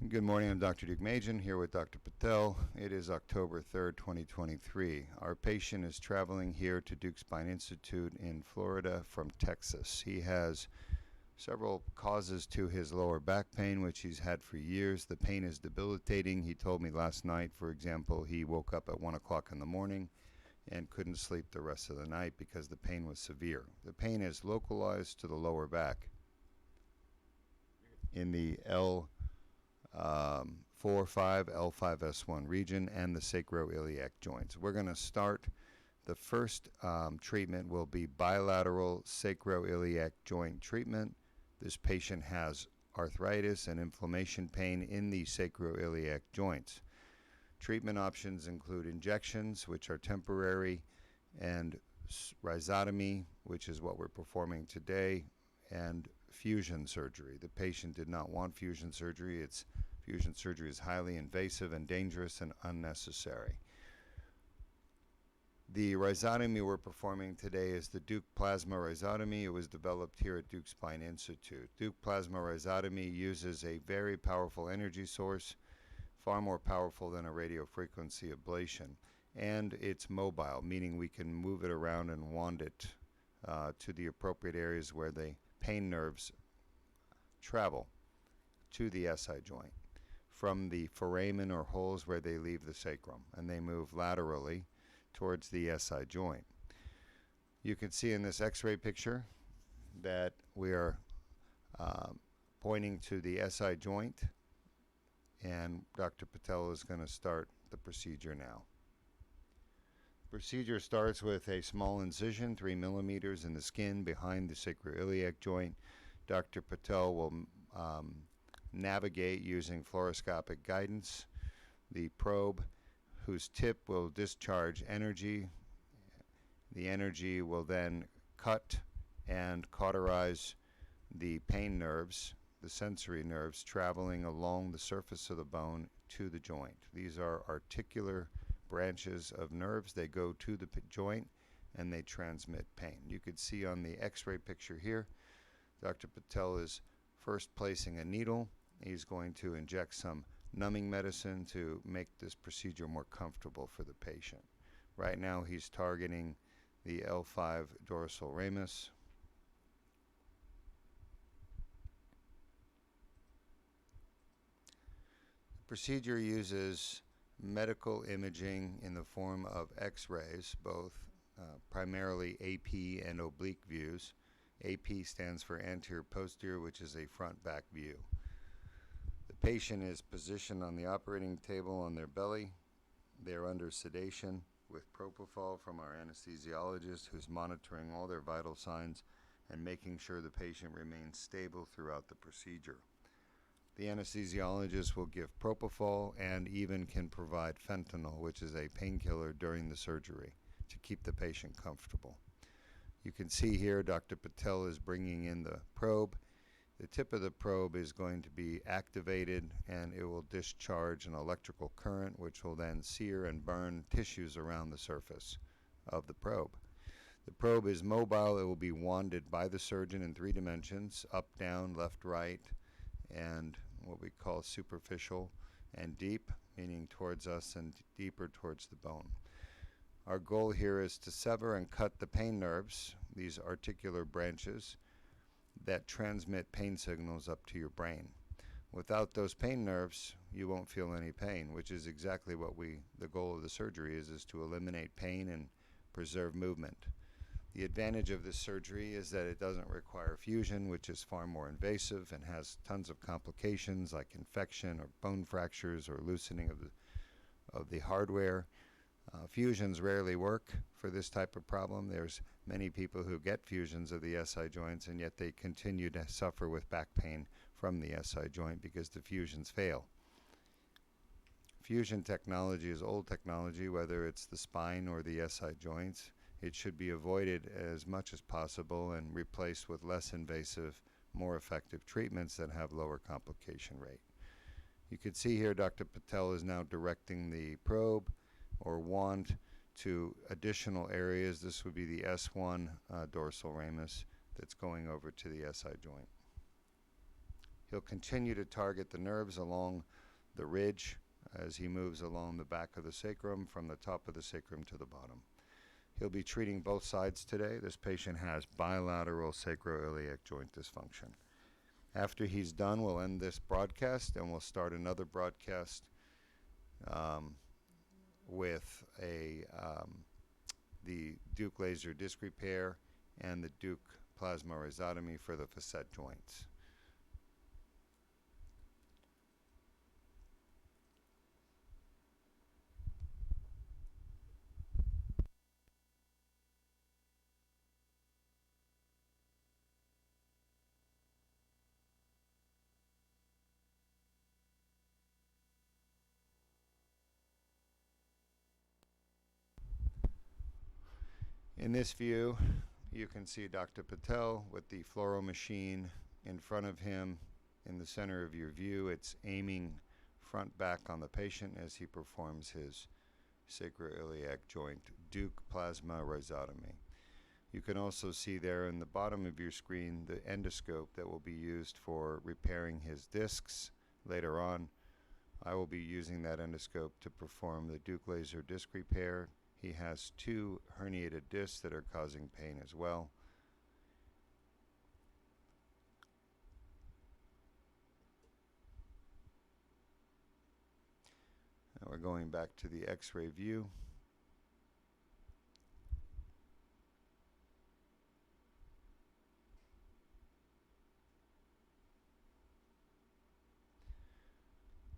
Good morning, I'm Dr. Deuk here with Dr. Patel. It is October 3rd, 2023. Our patient is traveling here to Deuk Spine Institute in Florida from Texas. He has several causes to his lower back pain, which he's had for years. The pain is debilitating. He told me last night, for example, he woke up at 1 o'clock in the morning and couldn't sleep the rest of the night because the pain was severe. The pain is localized to the lower back in the L4-5, L5-S1 region and the sacroiliac joints. We're going to start. The first treatment will be bilateral sacroiliac joint treatment. This patient has arthritis and inflammation pain in the sacroiliac joints. Treatment options include injections, which are temporary, and rhizotomy, which is what we're performing today, and fusion surgery. The patient did not want fusion surgery. Fusion surgery is highly invasive and dangerous and unnecessary. The rhizotomy we're performing today is the Deuk plasma rhizotomy. It was developed here at Deuk Spine Institute. Deuk plasma rhizotomy uses a very powerful energy source, far more powerful than a radiofrequency ablation, and it's mobile, meaning we can move it around and wand it to the appropriate areas where the pain nerves travel to the SI joint from the foramen or holes where they leave the sacrum, and they move laterally towards the SI joint. You can see in this x-ray picture that we are pointing to the SI joint, and Dr. Patel is going to start the procedure now. Procedure starts with a small incision, 3 millimeters in the skin behind the sacroiliac joint. Dr. Patel will navigate using fluoroscopic guidance the probe, whose tip will discharge energy. The energy will then cut and cauterize the pain nerves, the sensory nerves, traveling along the surface of the bone to the joint. These are articular branches of nerves. They go to the joint and they transmit pain. You could see on the x-ray picture here, Dr. Patel is first placing a needle. He's going to inject some numbing medicine to make this procedure more comfortable for the patient. Right now he's targeting the L5 dorsal ramus. The procedure uses medical imaging in the form of x-rays, both primarily AP and oblique views. AP stands for anterior posterior, which is a front back view. The patient is positioned on the operating table on their belly. They are under sedation with propofol from our anesthesiologist, who's monitoring all their vital signs and making sure the patient remains stable throughout the procedure. The anesthesiologist will give propofol and even can provide fentanyl, which is a painkiller, during the surgery to keep the patient comfortable. You can see here Dr. Patel is bringing in the probe. The tip of the probe is going to be activated and it will discharge an electrical current, which will then sear and burn tissues around the surface of the probe. The probe is mobile. It will be wanded by the surgeon in 3 dimensions, up, down, left, right, and what we call superficial and deep, meaning towards us, and deeper towards the bone. Our goal here is to sever and cut the pain nerves, these articular branches that transmit pain signals up to your brain. Without those pain nerves, you won't feel any pain, which is exactly what the goal of the surgery is to eliminate pain and preserve movement. The advantage of this surgery is that it doesn't require fusion, which is far more invasive and has tons of complications like infection or bone fractures or loosening of the hardware. Fusions rarely work for this type of problem. There's many people who get fusions of the SI joints and yet they continue to suffer with back pain from the SI joint because the fusions fail. Fusion technology is old technology, whether it's the spine or the SI joints. It should be avoided as much as possible and replaced with less invasive, more effective treatments that have lower complication rate. You can see here Dr. Patel is now directing the probe or wand to additional areas. This would be the S1 dorsal ramus that's going over to the SI joint. He'll continue to target the nerves along the ridge as he moves along the back of the sacrum from the top of the sacrum to the bottom. He'll be treating both sides today. This patient has bilateral sacroiliac joint dysfunction. After he's done, we'll end this broadcast and we'll start another broadcast with the Deuk laser disc repair and the Deuk plasma rhizotomy for the facet joints. In this view, you can see Dr. Patel with the fluoro machine in front of him in the center of your view. It's aiming front back on the patient as he performs his sacroiliac joint Deuk plasma rhizotomy. You can also see there in the bottom of your screen the endoscope that will be used for repairing his discs later on. I will be using that endoscope to perform the Deuk laser disc repair. He has 2 herniated discs that are causing pain as well. Now we're going back to the X-ray view.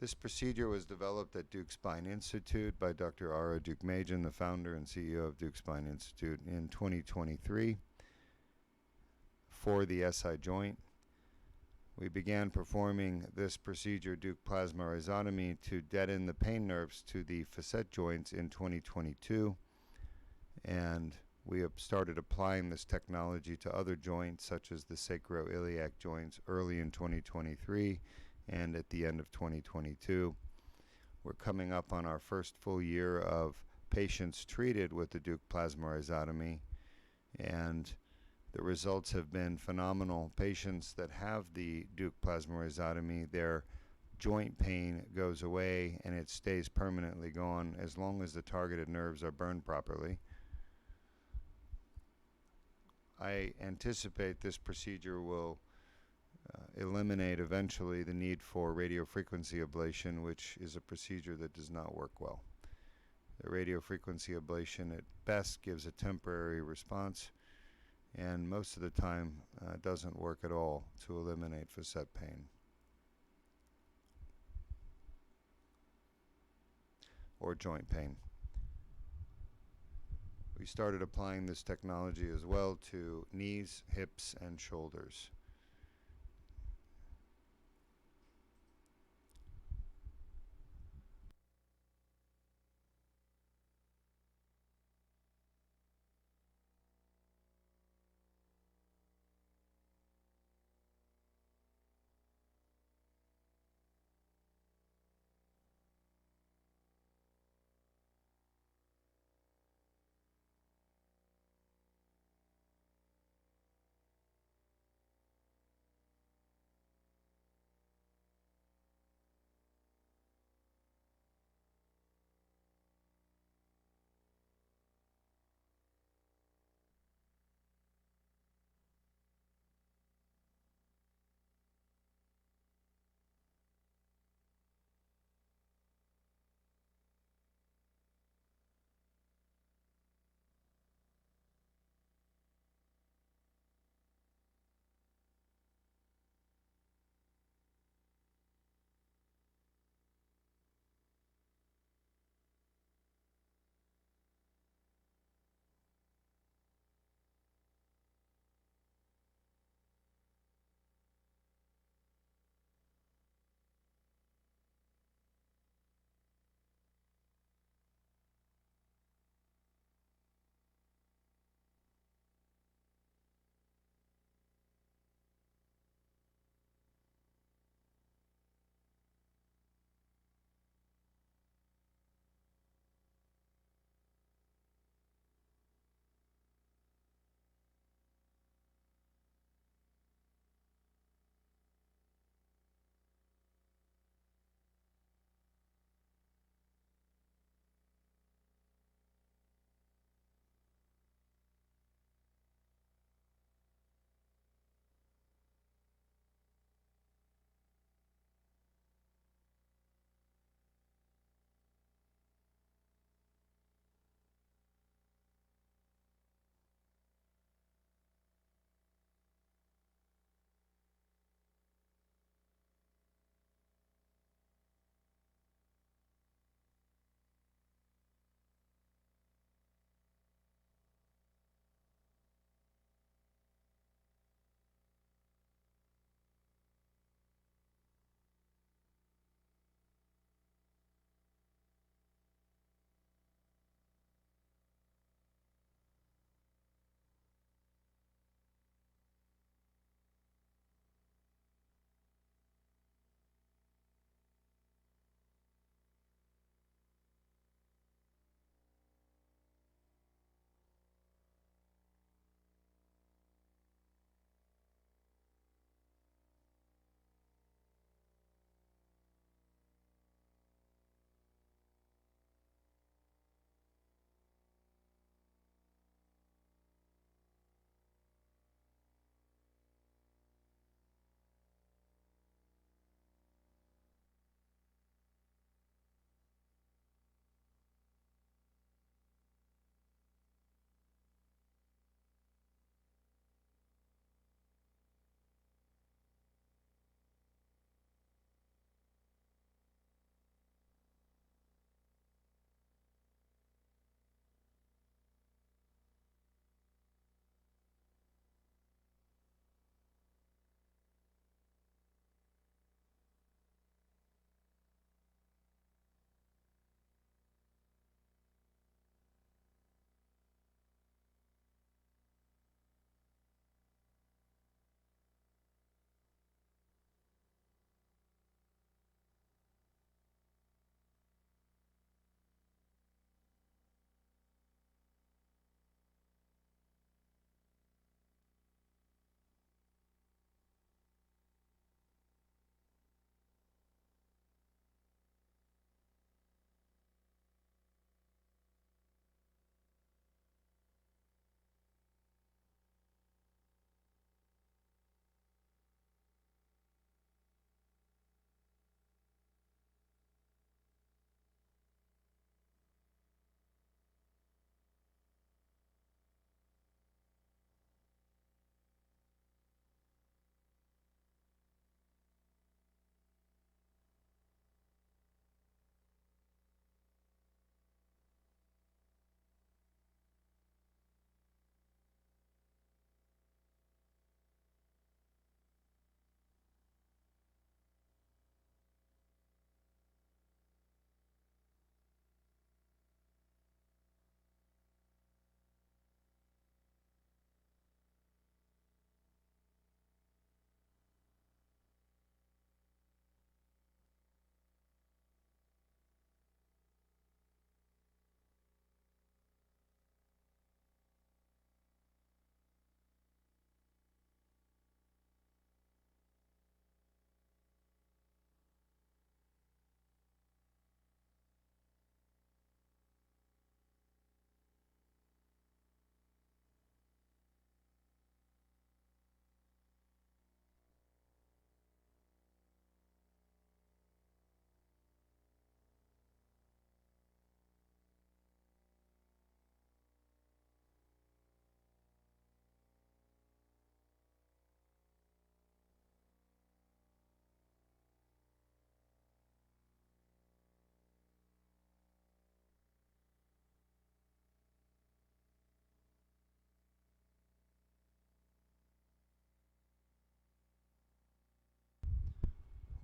This procedure was developed at Deuk Spine Institute by Dr. Ara Deukmedjian, the founder and CEO of Deuk Spine Institute, in 2023 for the SI joint. We began performing this procedure, Deuk plasma rhizotomy, to deaden the pain nerves to the facet joints in 2022, and we have started applying this technology to other joints such as the sacroiliac joints early in 2023 and at the end of 2022. We're coming up on our first full year of patients treated with the Deuk plasma rhizotomy, and the results have been phenomenal. Patients that have the Deuk plasma rhizotomy, their joint pain goes away and it stays permanently gone as long as the targeted nerves are burned properly. I anticipate this procedure will eliminate eventually the need for radiofrequency ablation, which is a procedure that does not work well. The radiofrequency ablation at best gives a temporary response, and most of the time doesn't work at all to eliminate facet pain or joint pain. We started applying this technology as well to knees, hips, and shoulders.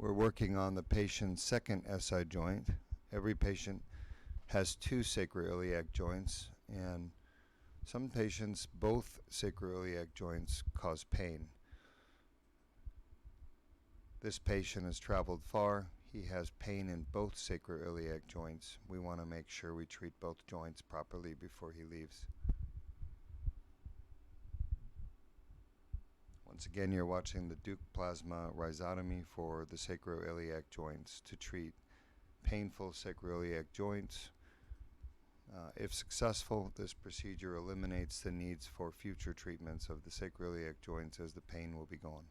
We're working on the patient's second SI joint. Every patient has two sacroiliac joints, and some patients, both sacroiliac joints cause pain. This patient has traveled far. He has pain in both sacroiliac joints. We want to make sure we treat both joints properly before he leaves. Once again, you're watching the Deuk plasma rhizotomy for the sacroiliac joints to treat painful sacroiliac joints. If successful, this procedure eliminates the needs for future treatments of the sacroiliac joints as the pain will be gone.